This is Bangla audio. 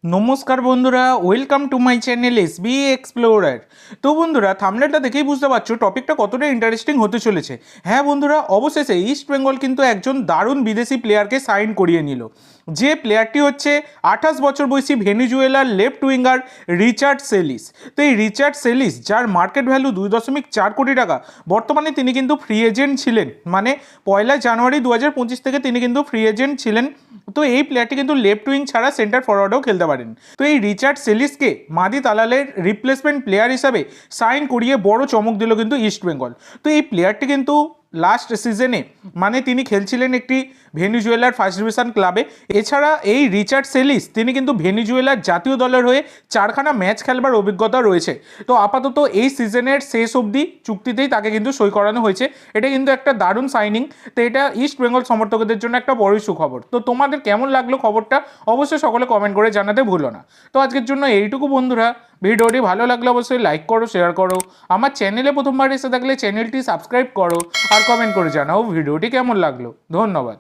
নমস্কার বন্ধুরা, welcome to my channel SB explorer. তো বন্ধুরা, থাম্বনেলটা দেখেই বুঝতে পারছো টপিকটা কতটা ইন্টারেস্টিং হতে চলেছে। হ্যাঁ বন্ধুরা, অবশেষে ইস্ট বেঙ্গল কিন্তু একজন দারুণ বিদেশি প্লেয়ারকে সাইন করিয়ে নিল। যে প্লেয়ারটি হচ্ছে 28 বছর বয়সী ভেনিজুয়েলার লেফট উইঙ্গার রিচার্ড সেলিস। তো এই রিচার্ড সেলিস, যার মার্কেট ভ্যালু 2.4 কোটি টাকা, বর্তমানে তিনি কিন্তু ফ্রি এজেন্ট ছিলেন, মানে 1 জানুয়ারি 2025 থেকে তিনি কিন্তু ফ্রি এজেন্ট ছিলেন। তো এই প্লেয়ারটি কিন্তু লেফট উইং ছাড়া সেন্টার ফরওয়ার্ডও খেলতে পারেন। তো এই রিচার্ড সেলিসকে মাদি তালালের রিপ্লেসমেন্ট প্লেয়ার হিসাবে সাইন করিয়ে বড় চমক দিল কিন্তু ইস্ট বেঙ্গল। তো এই প্লেয়ারটি কিন্তু লাস্ট সিজনে, মানে তিনি খেলছিলেন একটি ভেনিজুয়েলার ফার্স্ট ডিভিশন ক্লাবে। এছাড়া এই রিচার্ড সেলিস তিনি কিন্তু ভেনিজুয়েলার জাতীয় দলের হয়ে 4খানা ম্যাচ খেলবার অভিজ্ঞতা রয়েছে। তো আপাতত এই সিজনের শেষ অবধি চুক্তিতেই তাকে কিন্তু সই করানো হয়েছে। এটা কিন্তু একটা দারুণ সাইনিং। তো এটা ইস্ট বেঙ্গল সমর্থকদের জন্য একটা বড়ই সুখবর। তো তোমাদের কেমন লাগলো খবরটা অবশ্যই সকলে কমেন্ট করে জানাতে ভুলো না। তো আজকের জন্য এইটুকু বন্ধুরা, ভিডিওটি ভালো লাগলে অবশ্যই লাইক করো, শেয়ার করো, আমার চ্যানেলে প্রথমবার এসে থাকলে চ্যানেলটি সাবস্ক্রাইব করো, আর কমেন্ট করে জানাও ভিডিওটি কেমন লাগলো। ধন্যবাদ।